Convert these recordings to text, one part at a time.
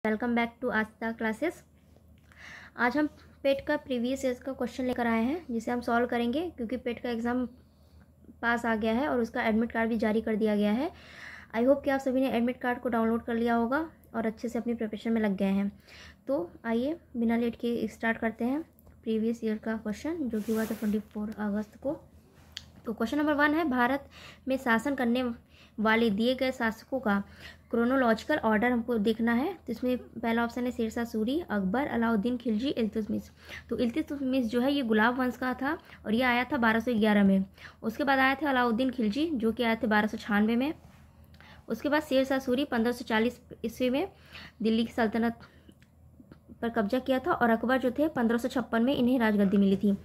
Welcome back to Aastha classes. आज हम पेट का प्रीवियस ईयर का क्वेश्चन लेकर आए हैं जिसे हम सॉल्व करेंगे क्योंकि पेट का एग्ज़ाम पास आ गया है और उसका एडमिट कार्ड भी जारी कर दिया गया है। आई होप कि आप सभी ने एडमिट कार्ड को डाउनलोड कर लिया होगा और अच्छे से अपनी प्रिपरेशन में लग गए हैं। तो आइए बिना लेट के स्टार्ट करते हैं प्रीवियस ईयर का क्वेश्चन जो कि हुआ था 24 अगस्त को। तो क्वेश्चन नंबर 1 है, भारत में शासन करने वाले दिए गए शासकों का क्रोनोलॉजिकल ऑर्डर हमको देखना है। तो इसमें पहला ऑप्शन है शेरशाह सूरी, अकबर, अलाउद्दीन खिलजी, इल्तुतमिश। तो इल्तुतमिश जो है ये गुलाब वंश का था और ये आया था 1211 में। उसके बाद आए थे अलाउद्दीन खिलजी जो कि आए थे 1296 में। उसके बाद शेरशाह सूरी 1540 ईस्वी में दिल्ली की सल्तनत पर कब्जा किया था और अकबर जो थे 1556 में इन्हें राजगद्दी मिली थी।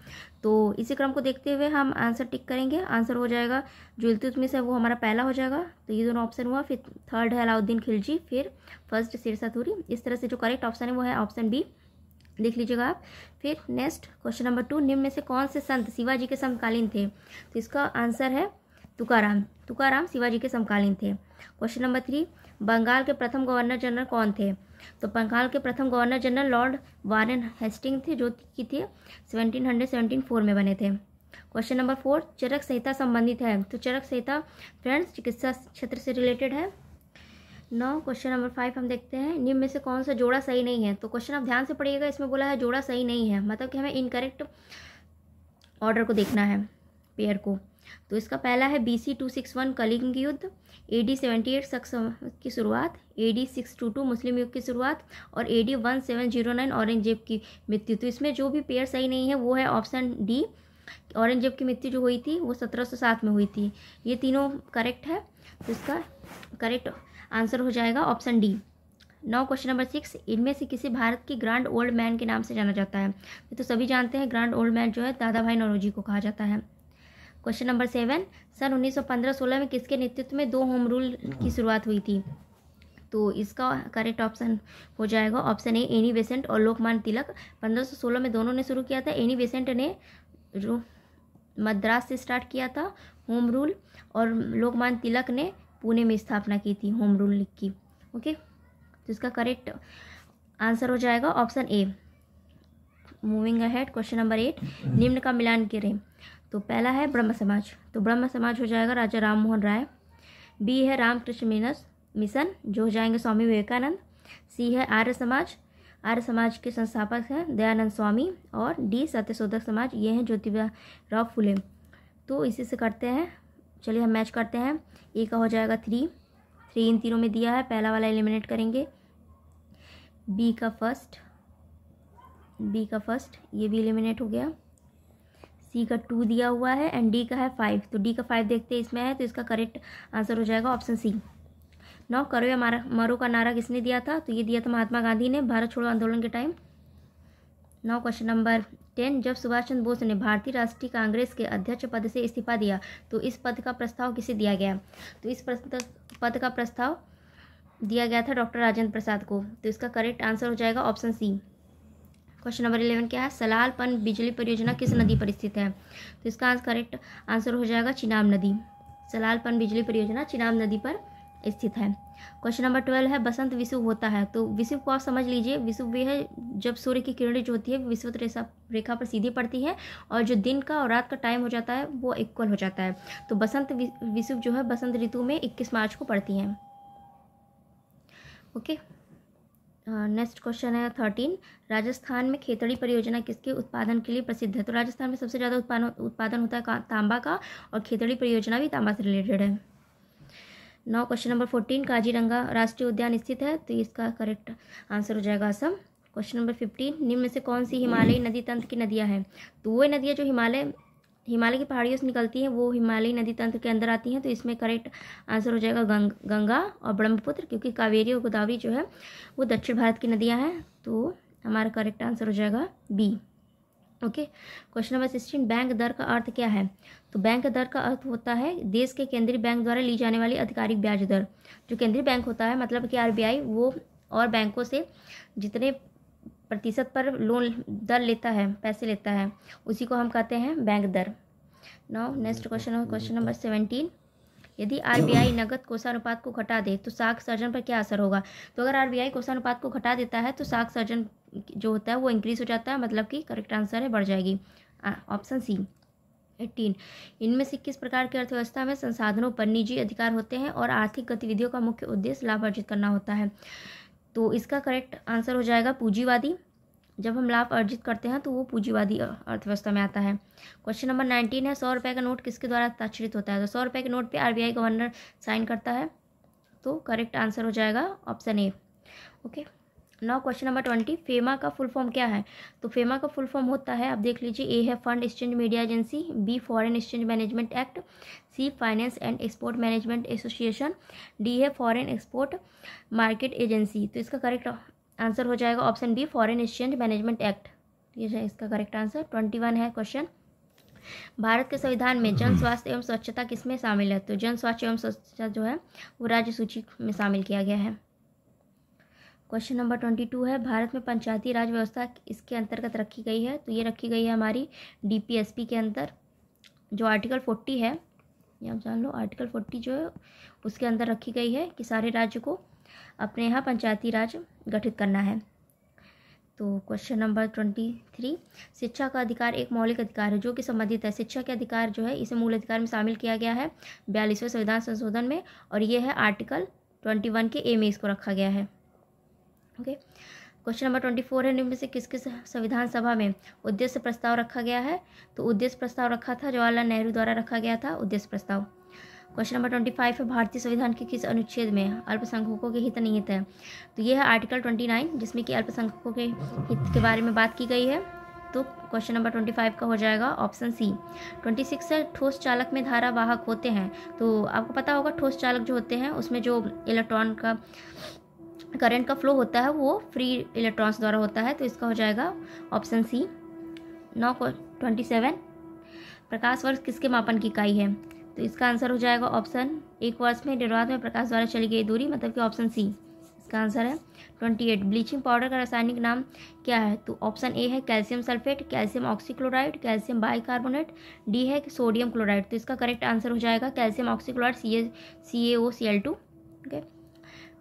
तो इसी क्रम को देखते हुए हम आंसर टिक करेंगे। आंसर हो जाएगा जो इल्तुतमिश है वो हमारा पहला हो जाएगा। तो ये दोनों ऑप्शन हुआ। फिर थर्ड है अलाउद्दीन खिलजी, फिर फर्स्ट शेरशाह सूरी। इस तरह से जो करेक्ट ऑप्शन है वो है ऑप्शन बी, लिख लीजिएगा आप। फिर नेक्स्ट क्वेश्चन नंबर 2, निम्न में से कौन से संत शिवाजी के समकालीन थे? तो इसका आंसर है तुकाराम। तुकाराम शिवाजी के समकालीन थे। क्वेश्चन नंबर 3, बंगाल के प्रथम गवर्नर जनरल कौन थे? तो बंगाल के प्रथम governor general lord Warren Hasting थे जो कि थे 1774 में बने थे। क्वेश्चन नंबर 4, चरक संहिता संबंधित है। तो चरक संहिता फ्रेंड्स चिकित्सा क्षेत्र से रिलेटेड है। नाउ क्वेश्चन नंबर 5 हम देखते हैं, निम्न में से कौन सा जोड़ा सही नहीं है? तो क्वेश्चन आप ध्यान से पढ़िएगा, इसमें बोला है जोड़ा सही नहीं है, मतलब कि हमें इनकरेक्ट ऑर्डर को देखना है, पेयर को। तो इसका पहला है BC 261 कलिंग युद्ध, AD 78 शक की शुरुआत, AD 622 मुस्लिम युग की शुरुआत और AD 1709 औरंगजेब की मृत्यु। तो इसमें जो भी पेयर सही नहीं है वो है ऑप्शन डी। औरंगजेब की मृत्यु जो हुई थी वो 1707 में हुई थी। ये तीनों करेक्ट है, तो इसका करेक्ट आंसर हो जाएगा option D. Now question number 6, इनमें से किसी भारत की ग्रैंड ओल्ड मैन के नाम से जाना जाता है? तो सभी जानते हैं ग्रैंड ओल्ड मैन जो है दादा भाई नौरोजी को कहा जाता है। क्वेश्चन नंबर 7, सन 1915-16 में किसके नेतृत्व में 2 होम रूल की शुरुआत हुई थी? तो इसका करेक्ट ऑप्शन हो जाएगा ऑप्शन ए, एनी बेसेंट और लोकमान्य तिलक। 1516 में दोनों ने शुरू किया था। एनी बेसेंट ने मद्रास से स्टार्ट किया था होम रूल और लोकमान्य तिलक ने पुणे में स्थापना की थी होम रूल की। ओके, तो इसका करेक्ट आंसर हो जाएगा option A. Moving ahead, question number 8, निम्न का मिलान करें। तो पहला है ब्रह्म समाज, तो ब्रह्म समाज हो जाएगा राजा राम मोहन राय। बी है रामकृष्ण मिशन जो हो जाएंगे स्वामी विवेकानंद। सी है आर्य समाज, आर्य समाज के संस्थापक हैं दयानंद स्वामी। और डी सत्यशोधक समाज, ये हैं ज्योतिबा राव फुले। तो इसी से करते हैं, चलिए हम मैच करते हैं। ए का हो जाएगा 3 इन तीनों में दिया है, पहला वाला एलिमिनेट करेंगे। बी का फर्स्ट ये भी एलिमिनेट हो गया। सी का 2 दिया हुआ है एंड डी का है 5। तो डी का 5 देखते हैं इसमें है, तो इसका करेक्ट आंसर हो जाएगा ऑप्शन सी। नाउ करो या मरो का नारा किसने दिया था? तो ये दिया था महात्मा गांधी ने भारत छोड़ो आंदोलन के टाइम। नाउ क्वेश्चन नंबर 10, जब सुभाष चंद्र बोस ने भारतीय राष्ट्रीय कांग्रेस के अध्यक्ष पद से इस्तीफा दिया तो इस पद का प्रस्ताव किसे दिया गया? तो इस पद का प्रस्ताव दिया गया था डॉक्टर राजेंद्र प्रसाद को। तो इसका करेक्ट आंसर हो जाएगा ऑप्शन सी। क्वेश्चन नंबर 11 क्या है, सलाल पन बिजली परियोजना किस नदी पर स्थित है? तो इसका करेक्ट आंसर हो जाएगा चिनाब नदी। सलाल पन बिजली परियोजना चिनाब नदी पर स्थित है। क्वेश्चन नंबर 12 है, बसंत विषुव होता है। तो विषुव को आप समझ लीजिए, विषुव वे है जब सूर्य की किरणें जो होती है विषुवत रेखा पर सीधी पड़ती है और जो दिन का और रात का टाइम हो जाता है वो इक्वल हो जाता है। तो बसंत विषुव जो है बसंत ऋतु में 21 मार्च को पड़ती हैं। ओके, नेक्स्ट क्वेश्चन है 13, राजस्थान में खेतड़ी परियोजना किसके उत्पादन के लिए प्रसिद्ध है? तो राजस्थान में सबसे ज़्यादा उत्पादन होता है तांबा का और खेतड़ी परियोजना भी तांबा से रिलेटेड है। नाउ क्वेश्चन नंबर 14, काजीरंगा राष्ट्रीय उद्यान स्थित है। तो इसका करेक्ट आंसर हो जाएगा असम। क्वेश्चन नंबर 15, निम्न में से कौन सी हिमालयी नदी तंत्र की नदियाँ हैं? तो वो नदियाँ जो हिमालय की पहाड़ियों से निकलती हैं वो हिमालयी नदी तंत्र के अंदर आती हैं। तो इसमें करेक्ट आंसर हो जाएगा गंगा और ब्रह्मपुत्र, क्योंकि कावेरी और गोदावरी जो है वो दक्षिण भारत की नदियां हैं। तो हमारा करेक्ट आंसर हो जाएगा B. Okay, question number 16, bank दर का अर्थ क्या है? तो बैंक दर का अर्थ होता है देश के केंद्रीय बैंक द्वारा ली जाने वाली आधिकारिक ब्याज दर। जो केंद्रीय बैंक होता है मतलब कि RBI वो और बैंकों से जितने प्रतिशत पर लोन दर लेता है, पैसे लेता है, उसी को हम कहते हैं बैंक दर। नाउ नेक्स्ट क्वेश्चन है क्वेश्चन नंबर 17, यदि आरबीआई नकद कोषानुपात को घटा दे तो साख सर्जन पर क्या असर होगा। तो अगर आरबीआई कोषानुपात को घटा देता है तो साख सर्जन जो होता है वो इंक्रीज हो जाता है, मतलब कि करेक्ट आंसर है बढ़ जाएगी। Option C 18। इनमें से किस प्रकार की अर्थव्यवस्था में संसाधनों पर निजी अधिकार होते हैं और आर्थिक गतिविधियों का मुख्य उद्देश्य लाभ अर्जित करना होता है। तो इसका करेक्ट आंसर हो जाएगा पूंजीवादी। जब हम लाभ अर्जित करते हैं तो वो पूंजीवादी अर्थव्यवस्था में आता है। क्वेश्चन नंबर 19 है 100 रुपये का नोट किसके द्वारा हस्ताक्षरित होता है। तो 100 रुपये के नोट पे आरबीआई गवर्नर साइन करता है, तो करेक्ट आंसर हो जाएगा option A. Okay, now question number 20, FEMA का फुल फॉर्म क्या है। तो फेमा का फुल फॉर्म होता है, आप देख लीजिए, ए है fund exchange media agency, B foreign exchange management act, C finance and export management association, D है फॉरेन एक्सपोर्ट मार्केट एजेंसी। तो इसका करेक्ट आंसर हो जाएगा option B foreign exchange management act, ये है इसका करेक्ट आंसर। 21 है क्वेश्चन, भारत के संविधान में जन स्वास्थ्य एवं स्वच्छता किसमें शामिल है। तो जन स्वास्थ्य एवं स्वच्छता जो है वो राज्य सूची में शामिल किया गया है। क्वेश्चन नंबर 22 है, भारत में पंचायती राज व्यवस्था इसके अंतर्गत रखी गई है। तो ये रखी गई है हमारी डीपीएसपी के अंदर, जो आर्टिकल 40 है, ये आप जान लो, आर्टिकल 40 जो है उसके अंदर रखी गई है कि सारे राज्य को अपने यहाँ पंचायती राज गठित करना है। तो क्वेश्चन नंबर 23, शिक्षा का अधिकार एक मौलिक अधिकार है जो कि संबंधित है। शिक्षा के अधिकार जो है इसे मूल अधिकार में शामिल किया गया है 42वें संविधान संशोधन में, और ये है आर्टिकल 21 के ए में इसको रखा गया है। ओके, क्वेश्चन नंबर 24 है, निम्न में से किसके संविधान सभा में उद्देश्य प्रस्ताव रखा गया है। तो उद्देश्य प्रस्ताव रखा था जवाहरलाल नेहरू द्वारा रखा गया था उद्देश्य प्रस्ताव। क्वेश्चन नंबर 25 है, भारतीय संविधान के किस अनुच्छेद में अल्पसंख्यकों के हित निहित है। तो ये है आर्टिकल 29, जिसमें कि अल्पसंख्यकों के हित के बारे में बात की गई है। तो क्वेश्चन नंबर 25 का हो जाएगा ऑप्शन सी। 26 है, ठोस चालक में धारा वाहक होते हैं। तो आपको पता होगा ठोस चालक जो होते हैं उसमें जो इलेक्ट्रॉन का करंट का फ्लो होता है वो फ्री इलेक्ट्रॉन्स द्वारा होता है। तो इसका हो जाएगा ऑप्शन सी। 27, प्रकाश वर्ष किसके मापन की इकाई है। तो इसका आंसर हो जाएगा ऑप्शन, एक वर्ष में निर्वात में प्रकाश द्वारा चली गई दूरी, मतलब कि ऑप्शन सी इसका आंसर है। 28, ब्लीचिंग पाउडर का रासायनिक नाम क्या है। तो ऑप्शन ए है calcium sulphate, calcium oxychloride, calcium bicarbonate, D है सोडियम क्लोराइड। तो इसका करेक्ट आंसर हो जाएगा calcium oxychloride CaOCl2। Okay,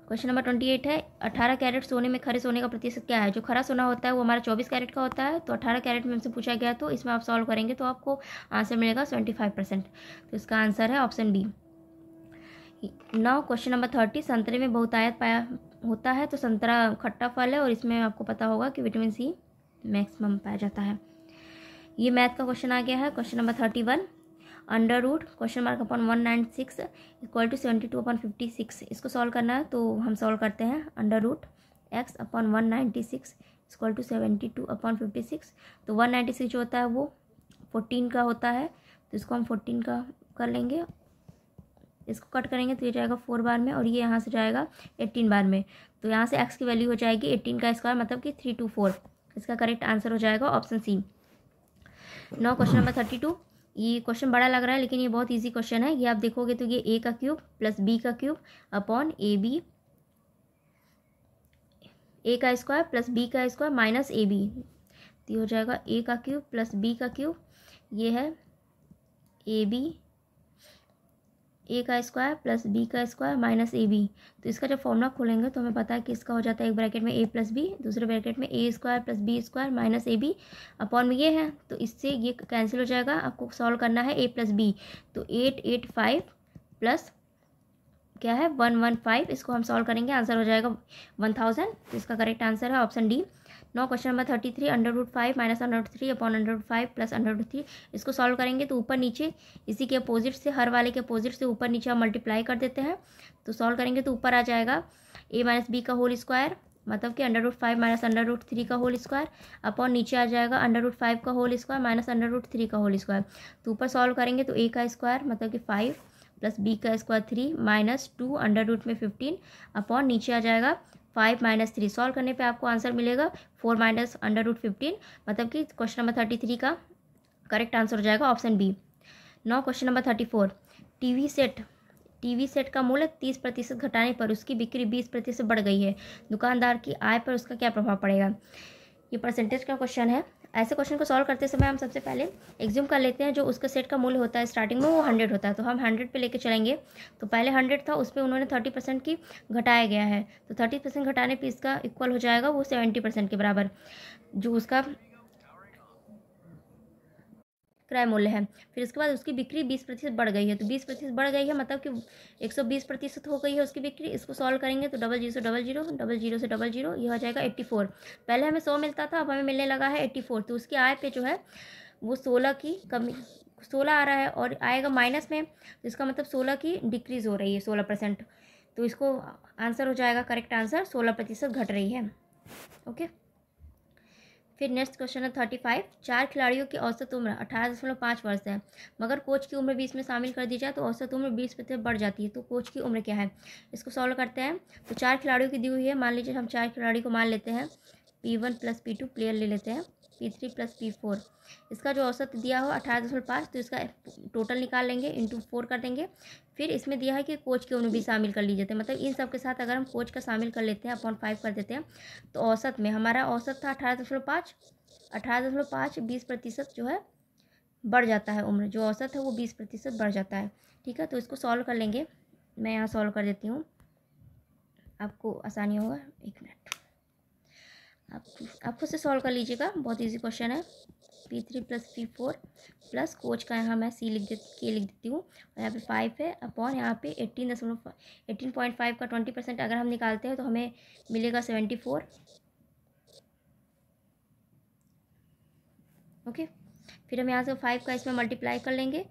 question number 28 है, 18 कैरेट सोने में खरे सोने का प्रतिशत क्या है। जो खरा सोना होता है वो हमारा 24 कैरेट का होता है। तो 18 कैरेट में हमसे पूछा गया, तो इसमें आप सॉल्व करेंगे तो आपको आंसर मिलेगा 75%। तो इसका आंसर है option B. Now question number 30, संतरे में बहुतायत पाया होता है। तो संतरा खट्टा फल है और इसमें आपको पता होगा कि विटामिन सी मैक्सिमम पाया जाता है। ये मैथ का क्वेश्चन आ गया है। Question number 31, under root question mark upon 196 equal to 72/56। इसको सॉल्व करना है तो हम सॉल्व करते हैं। Under root x upon 196 equal to 72/56। तो 196 जो होता है वो 14 का होता है, तो इसको हम 14 का कर लेंगे। इसको कट करेंगे तो ये जाएगा 4 बार में, और ये यहाँ से जाएगा 18 बार में। तो यहाँ से x की वैल्यू हो जाएगी 18 का स्क्वायर, मतलब कि 324। इसका करेक्ट आंसर हो जाएगा option C. Now question number 32, ये क्वेश्चन बड़ा लग रहा है लेकिन ये बहुत इजी क्वेश्चन है। ये आप देखोगे तो ये a का क्यूब प्लस b का क्यूब अपॉन AB, a का स्क्वायर प्लस b का स्क्वायर माइनस AB। तो ये हो जाएगा a का क्यूब प्लस b का क्यूब, ये है AB, a का स्क्वायर प्लस b का स्क्वायर माइनस AB। तो इसका जब फॉर्मूला खोलेंगे तो हमें पता है कि इसका हो जाता है एक ब्रैकेट में a प्लस b, दूसरे ब्रैकेट में a square plus b square minus AB upon में ये है। तो इससे ये कैंसिल हो जाएगा। आपको सॉल्व करना है a प्लस b। तो 885 प्लस क्या है 115, इसको हम सॉल्व करेंगे, आंसर हो जाएगा 1000। तो इसका करेक्ट आंसर है option D. No question number 33, under root 5 minus under root 3 upon under root 5 plus under root 3। इसको सॉल्व करेंगे तो ऊपर नीचे इसी के अपोजिट से, हर वाले के अपोजिट से ऊपर नीचे हम मल्टीप्लाई कर देते हैं। तो सॉल्व करेंगे तो ऊपर आ जाएगा a माइनस बी का होल स्क्वायर, मतलब कि under root 5 minus under root 3 का होल स्क्वायर अपॉन नीचे आ जाएगा अंडर रूट 5 का whole square minus under root 3 का होल स्क्वायर। तो ऊपर सॉल्व करेंगे तो a का स्क्वायर मतलब कि 5 प्लस b का स्क्वायर 3 माइनस 2 अंडर रूट में 15 अपॉन नीचे आ जाएगा 5 माइनस 3। सॉल्व करने पे आपको आंसर मिलेगा 4 माइनस अंडर रूट 15, मतलब कि क्वेश्चन नंबर 33 का करेक्ट आंसर हो जाएगा option B. Now question number 34, TV set का मूल्य 30% घटाने पर उसकी बिक्री 20% बढ़ गई है। दुकानदार की आय पर उसका क्या प्रभाव पड़ेगा। ये परसेंटेज का क्वेश्चन है। ऐसे क्वेश्चन को सॉल्व करते समय हम सबसे पहले एग्ज्यूम कर लेते हैं जो उसका सेट का मूल्य होता है स्टार्टिंग में वो 100 होता है, तो हम 100 पे लेके चलेंगे। तो पहले 100 था, उस पर उन्होंने 30% की घटाया गया है, तो 30% घटाने पे इसका इक्वल हो जाएगा वो 70% के बराबर जो उसका क्रय मूल्य है। फिर उसके बाद उसकी बिक्री 20% बढ़ गई है, तो 20% बढ़ गई है मतलब कि 120% हो गई है उसकी बिक्री। इसको सॉल्व करेंगे तो 00 से 00, 00 से 00, यह हो जाएगा 84। पहले हमें 100 मिलता था, अब हमें मिलने लगा है 84, तो उसकी आय पे जो है वो 16 की कमी 16 आ रहा है और आएगा माइनस में, तो इसका मतलब 16 की डिक्रीज़ हो रही है 16%। तो इसको आंसर हो जाएगा, करेक्ट आंसर 16% घट रही है। ओके, फिर नेक्स्ट क्वेश्चन है 35। 4 खिलाड़ियों की औसत उम्र 18.5 वर्ष है, मगर कोच की उम्र 20 में शामिल कर दी जाए तो औसत उम्र 20% बढ़ जाती है, तो कोच की उम्र क्या है? इसको सॉल्व करते हैं। तो 4 खिलाड़ियों की दी हुई है, मान लीजिए हम 4 खिलाड़ी को मान लेते हैं, P1 + P2 प्लेयर ले लेते हैं, P3 + P4। इसका जो औसत दिया हो 18.5, तो इसका टोटल निकाल लेंगे, इंटू 4 कर देंगे। फिर इसमें दिया है कि कोच की उम्र भी शामिल कर ली जाती है, मतलब इन सब के साथ अगर हम कोच का शामिल कर लेते हैं, अपॉन 5 कर देते हैं, तो औसत में हमारा औसत था 18.5, 18.5 20% जो है बढ़ जाता है, उम्र जो औसत है वो 20% बढ़ जाता है। ठीक है, तो इसको सॉल्व कर लेंगे, मैं यहाँ सॉल्व कर देती हूँ, आपको आसानी होगा। 1 मिनट, आप खुद से सॉल्व कर लीजिएगा, बहुत इजी क्वेश्चन है। P3 + P4 प्लस कोच का यहाँ मैं लिख देती हूँ, और यहाँ पे 5 है, अपॉन यहाँ पे 18.5 का 20% अगर हम निकालते हैं तो हमें मिलेगा 74। ओके, फिर हम यहाँ से 5 का इसमें मल्टीप्लाई कर लेंगे,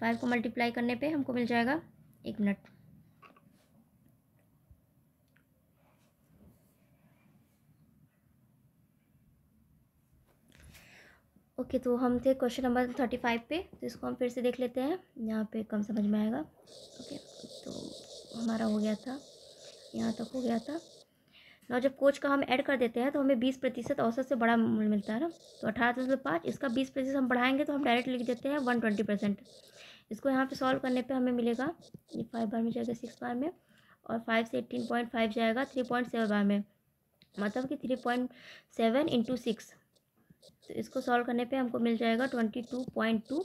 5 को मल्टीप्लाई करने पे हमको मिल जाएगा, 1 मिनट, ओके। तो हम थे क्वेश्चन नंबर 35 पे, तो इसको हम फिर से देख लेते हैं, यहाँ पे कम समझ में आएगा। ओके, तो हमारा हो गया था, यहाँ तक हो गया था ना। जब कोच का हम ऐड कर देते हैं तो हमें 20% औसत से बड़ा मूल्य मिलता है ना, तो 18.5 इसका 20% हम बढ़ाएंगे तो हम डायरेक्ट लिख देते हैं 120%। इसको यहाँ पे सॉल्व करने पे हमें मिलेगा, ये 5 बार में जाएगा 6 बार में, और 5 से 18.5 जाएगा 3.7 बार में, मतलब कि 3.7 × 6। तो इसको सॉल्व करने पे हमको मिल जाएगा 22.2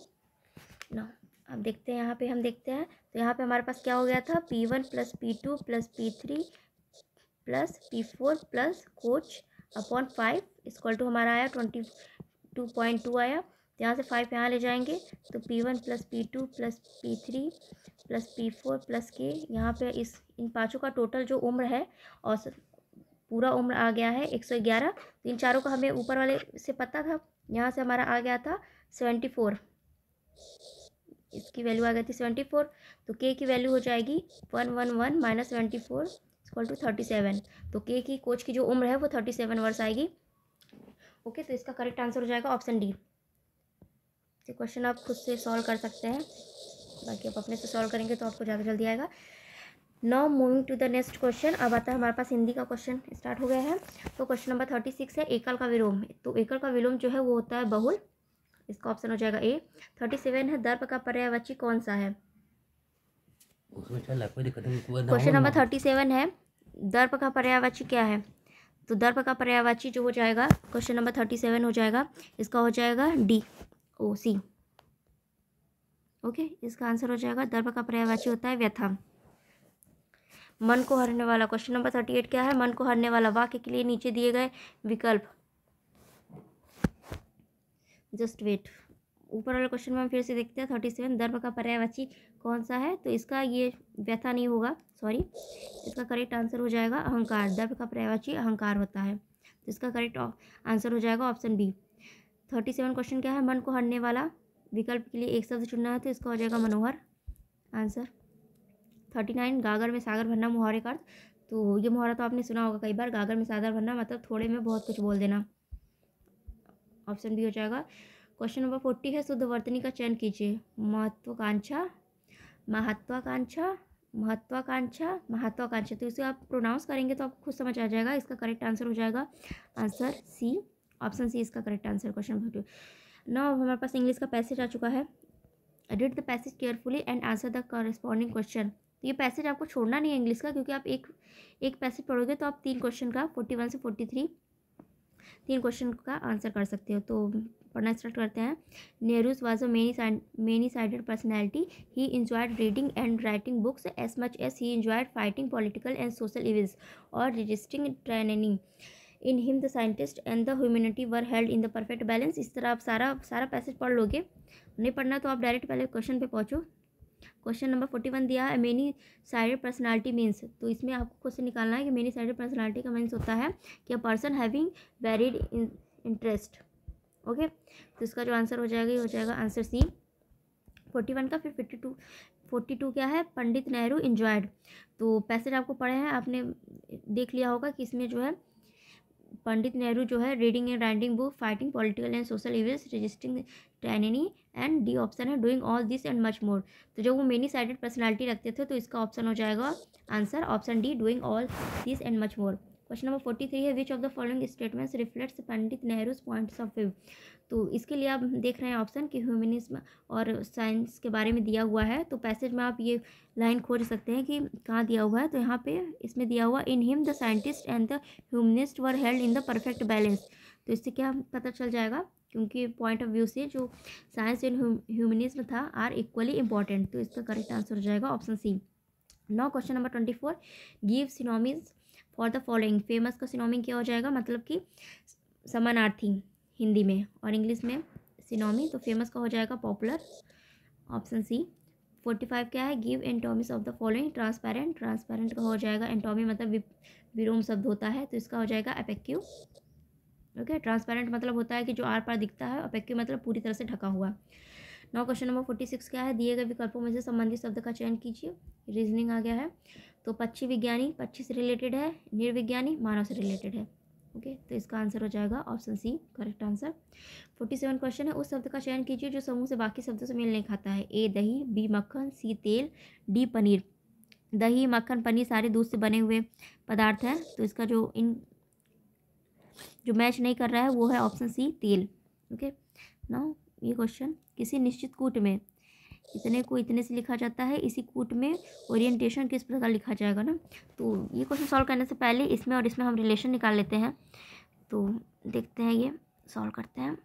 ना। अब देखते हैं, यहाँ पे हम देखते हैं, तो यहाँ पे हमारे पास क्या हो गया था, P1 + P2 + P3 + P4 + coach upon 5 equal to हमारा आया 22.2 आया। तो यहाँ से 5 यहाँ ले जाएंगे, तो P1 + P2 + P3 + P4 + K, यहाँ पे इन पाँचों का टोटल जो उम्र है औसत पूरा उम्र आ गया है 111। तो इन चारों का हमें ऊपर वाले से पता था, यहाँ से हमारा आ गया था 74, इसकी वैल्यू आ गई थी 74, तो K की वैल्यू हो जाएगी 111 - 74 = 37। तो K की कोच की जो उम्र है वो 37 वर्ष आएगी। ओके, तो इसका करेक्ट आंसर हो जाएगा ऑप्शन डी। ये क्वेश्चन आप खुद से सॉल्व कर सकते हैं, बाकी आप अपने से सॉल्व करेंगे तो आपको ज़्यादा जल्दी आएगा। Now moving to the next question. अब आता है हमारे पास हिंदी का क्वेश्चन स्टार्ट हो गया है। तो क्वेश्चन नंबर 36 है, एकल का विलोम। तो एकल का विलोम जो है वो होता है बहुल, इसका ऑप्शन हो जाएगा ए। 37 है, दर्प का पर्यायवाची कौन सा है? क्वेश्चन नंबर 37 है, दर्प का पर्यायवाची क्या है? तो दर्प का पर्यायवाची जो हो जाएगा, क्वेश्चन नंबर 37 हो जाएगा, इसका हो जाएगा DOC। ओके, इसका आंसर हो जाएगा, दर्प का पर्यायवाची होता है व्यथा। मन को हरने वाला, क्वेश्चन नंबर 38 क्या है, मन को हरने वाला वाक्य के लिए नीचे दिए गए विकल्प। जस्ट वेट, ऊपर वाले क्वेश्चन में हम फिर से देखते हैं 37, दर्प का पर्यायवाची कौन सा है? तो इसका ये व्यथा नहीं होगा, सॉरी, इसका करेक्ट आंसर हो जाएगा अहंकार। दर्प का पर्यायवाची अहंकार होता है, तो इसका करेक्ट आंसर हो जाएगा ऑप्शन बी। 37 क्वेश्चन क्या है, मन को हरने वाला, विकल्प के लिए एक शब्द चुनना है, तो इसका हो जाएगा मनोहर आंसर। 39, गागर में सागर भरना, मुहावरे का अर्थ। तो ये मुहावरा तो आपने सुना होगा कई बार, गागर में सागर भरना मतलब थोड़े में बहुत कुछ बोल देना, ऑप्शन बी हो जाएगा। क्वेश्चन नंबर 40 है, शुद्ध वर्तनी का चयन कीजिए। महत्वाकांक्षा, महत्वाकांक्षा, महत्वाकांक्षा, महत्वाकांक्षा। तो इसे आप प्रोनाउंस करेंगे तो आपको खुद समझ आ जाएगा। इसका करेक्ट आंसर हो जाएगा आंसर सी, ऑप्शन सी इसका करेक्ट आंसर। क्वेश्चन 42 नाउ हमारे पास इंग्लिश का पैसेज आ चुका है। Read the passage carefully and answer the corresponding question. तो ये पैसेज आपको छोड़ना नहीं है इंग्लिश का, क्योंकि आप एक पैसेज पढ़ोगे तो आप 3 क्वेश्चन का 41 से 43 3 क्वेश्चन का आंसर कर सकते हो। तो पढ़ना स्टार्ट करते हैं। Nehru's was a many sided personality. He enjoyed reading and writing books as much as he enjoyed fighting political and social evils और resisting training. In him the scientist and the humanity were held in the perfect balance. इस तरह आप सारा passage पढ़ लोगे। नहीं पढ़ना तो आप डायरेक्ट पहले क्वेश्चन पे पहुँचो। क्वेश्चन नंबर 41 दिया है, मेनी साइडेड पर्सनालिटी मीन्स। तो इसमें आपको क्वेश्चन निकालना है कि मेनी साइडेड पर्सनालिटी का मीन्स होता है कि a person having varied interest. Okay, तो इसका जो आंसर हो जाएगा ये हो जाएगा आंसर सी 41 का। फिर 42 क्या है, पंडित नेहरू इंजॉयड। तो पैसेज आपको पढ़े हैं, आपने देख लिया होगा कि इसमें जो है पंडित नेहरू जो है reading and writing book, fighting political and social evils, resisting tyranny, and D option है doing all this and much more. तो जब वो मेनी साइडेड पर्सनालिटी रखते थे तो इसका ऑप्शन हो जाएगा answer option D, doing all this and much more. Question number 43 है, which of the following statements reflects Pandit Nehru's points of view. तो इसके लिए आप देख रहे हैं ऑप्शन कि ह्यूमनिज्म और साइंस के बारे में दिया हुआ है। तो पैसेज में आप ये लाइन खोज सकते हैं कि कहाँ दिया हुआ है। तो यहाँ पे इसमें दिया हुआ इन him the scientist and the humanist were held in the perfect balance. तो इससे क्या पता चल जाएगा, क्योंकि पॉइंट ऑफ व्यू से जो साइंस एंड ह्यूमनिज्म था आर इक्वली इंपॉर्टेंट। तो इसका करेक्ट आंसर हो जाएगा option C. Now question number 24, give synonyms for the following. Famous का सिनोनिम क्या हो जाएगा, मतलब कि समानार्थी हिंदी में, और इंग्लिश में सिनोनिम। तो फेमस का हो जाएगा पॉपुलर, ऑप्शन सी। 45 क्या है, give antonyms of the following. Transparent, transparent का हो जाएगा एंटोमी मतलब विरोम शब्द होता है, तो इसका हो जाएगा एपेक्यू। ओके, ट्रांसपेरेंट मतलब होता है कि जो आर पार दिखता है, एपेक्यू मतलब पूरी तरह से ढका हुआ। नाउ क्वेश्चन नंबर 46 क्या है, दिए गए विकल्पों में से संबंधित शब्द का चयन कीजिए। रीजनिंग आ गया है। तो पक्षी विज्ञानी पक्षी से रिलेटेड है, निर्विज्ञानी मानव से रिलेटेड है। ओके, तो इसका आंसर हो जाएगा option C, correct answer. 47 question है, उस शब्द का चयन कीजिए जो समूह से बाकी शब्दों से मेल नहीं खाता है। ए दही, बी मक्खन, सी तेल, डी पनीर। दही, मक्खन, पनीर सारे दूध से बने हुए पदार्थ हैं। तो इसका जो मैच नहीं कर रहा है वो है ऑप्शन सी, तेल। ओके, नाउ ये क्वेश्चन, किसी निश्चित कूट में इतने को इतने से लिखा जाता है, इसी कूट में ओरिएंटेशन किस प्रकार लिखा जाएगा ना। तो ये क्वेश्चन सॉल्व करने से पहले इसमें और इसमें हम रिलेशन निकाल लेते हैं। तो देखते हैं, ये सॉल्व करते हैं।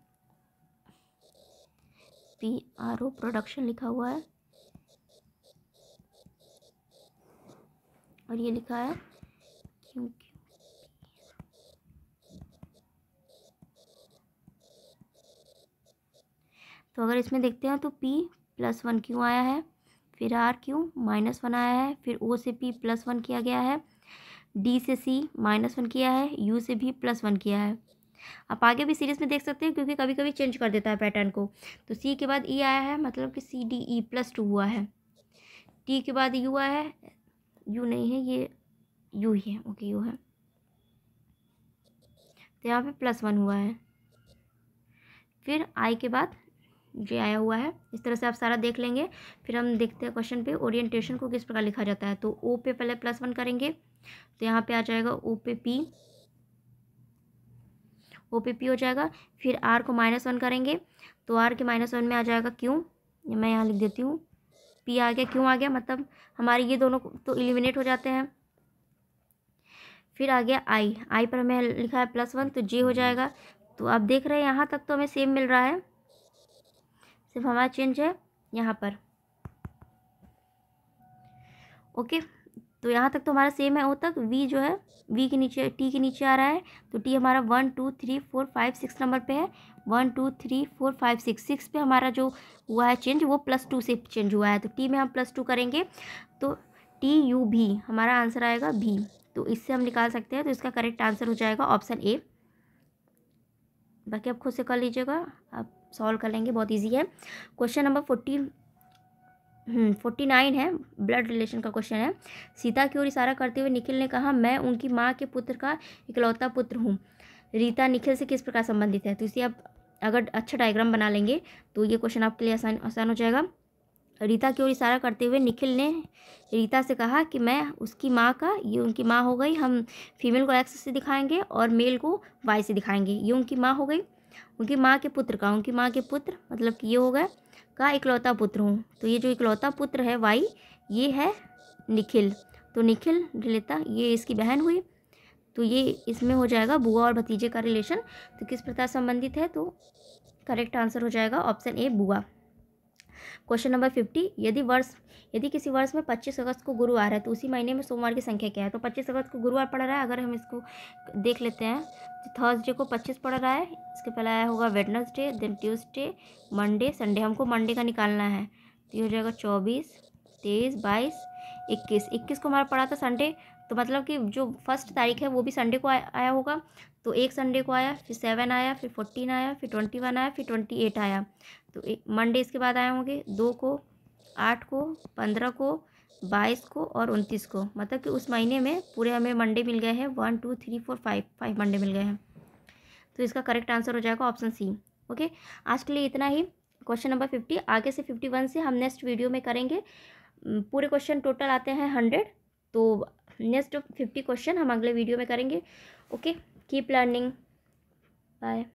PRO प्रोडक्शन लिखा हुआ है और ये लिखा है क्योंकि तो अगर इसमें देखते हैं तो P+1 क्यों आया है, फिर R क्यों -1 आया है, फिर O से P+1 किया गया है, D से C -1 किया है, U से भी +1 किया है। आप आगे भी सीरीज में देख सकते हैं क्योंकि कभी कभी चेंज कर देता है पैटर्न को। तो C के बाद E आया है, मतलब कि CDE +2 हुआ है। T के बाद U आया है, U नहीं है, ये U ही है। ओके, U है, तो यहाँ पे +1 हुआ है। फिर I के बाद J आया हुआ है। इस तरह से आप सारा देख लेंगे। फिर हम देखते हैं क्वेश्चन पे ओरिएंटेशन को किस प्रकार लिखा जाता है। तो O पे पहले +1 करेंगे, तो यहाँ पे आ जाएगा O पे P, O पे P हो जाएगा। फिर R को -1 करेंगे, तो R के -1 में आ जाएगा Q। मैं यहाँ लिख देती हूँ, P आ गया, Q आ गया, मतलब हमारे ये दोनों तो एलिमिनेट हो जाते हैं। फिर आ गया I पर हमें लिखा है +1, तो J हो जाएगा। तो आप देख रहे हैं यहाँ तक तो हमें सेम मिल रहा है, सिर्फ हमारा चेंज है यहाँ पर। ओके, तो यहाँ तक तो हमारा सेम है। O तक V जो है V के नीचे T के नीचे आ रहा है, तो T हमारा 1 2 3 4 5 6 नंबर पे है। 1 2 3 4 5 6 पे हमारा जो हुआ है चेंज वो +2 से चेंज हुआ है। तो T में हम +2 करेंगे, तो TUV हमारा आंसर आएगा B। तो इससे हम निकाल सकते हैं। तो इसका करेक्ट आंसर हो जाएगा ऑप्शन ए। बाकी आप खुद से कर लीजिएगा, आप सॉल्व कर लेंगे, बहुत इजी है। क्वेश्चन नंबर 49 है, ब्लड रिलेशन का क्वेश्चन है। सीता की ओर इशारा करते हुए निखिल ने कहा, मैं उनकी माँ के पुत्र का इकलौता पुत्र हूँ। रीता निखिल से किस प्रकार संबंधित है। तो इसे आप अगर अच्छा डायग्राम बना लेंगे तो ये क्वेश्चन आपके लिए आसान हो जाएगा। रीता की ओर इशारा करते हुए निखिल ने रीता से कहा कि मैं उसकी माँ का, ये उनकी माँ हो गई, हम फीमेल को X से दिखाएंगे और मेल को Y से दिखाएंगे। ये उनकी माँ हो गई, उनकी माँ के पुत्र का, उनकी माँ के पुत्र मतलब कि ये हो गया का इकलौता पुत्र हूँ। तो ये जो इकलौता पुत्र है Y, ये है निखिल। तो निखिल रीता ये इसकी बहन हुई, तो ये इसमें हो जाएगा बुआ और भतीजे का रिलेशन। तो किस प्रकार संबंधित है, तो करेक्ट आंसर हो जाएगा ऑप्शन ए बुआ। क्वेश्चन नंबर 50, यदि किसी वर्ष में 25 अगस्त को गुरुवार है तो उसी महीने में सोमवार की संख्या क्या है। तो 25 अगस्त को गुरुवार पड़ रहा है, अगर हम इसको देख लेते हैं तो थर्सडे को 25 पड़ रहा है, इसके पहले आया होगा Wednesday, then Tuesday, Monday, Sunday. हमको मंडे का निकालना है, तो ये हो जाएगा 24, 23, 22, 21 को हमारा पड़ा था संडे, तो मतलब कि जो फर्स्ट तारीख है वो भी संडे को आया होगा। तो एक संडे को आया, फिर 7 आया, फिर 14 आया, फिर 21 आया, फिर 28 आया। तो मंडे इसके बाद आए होंगे 2 को, 8 को, 15 को, 22 को और 29 को। मतलब कि उस महीने में पूरे हमें मंडे मिल गए हैं 1 2 3 4 5 मंडे मिल गए हैं। तो इसका करेक्ट आंसर हो जाएगा ऑप्शन सी। ओके, आज के लिए इतना ही क्वेश्चन नंबर 50। आगे से 51 से हम नेक्स्ट वीडियो में करेंगे। पूरे क्वेश्चन टोटल आते हैं 100, तो नेक्स्ट 50 क्वेश्चन हम अगले वीडियो में करेंगे। Okay, keep learning, bye.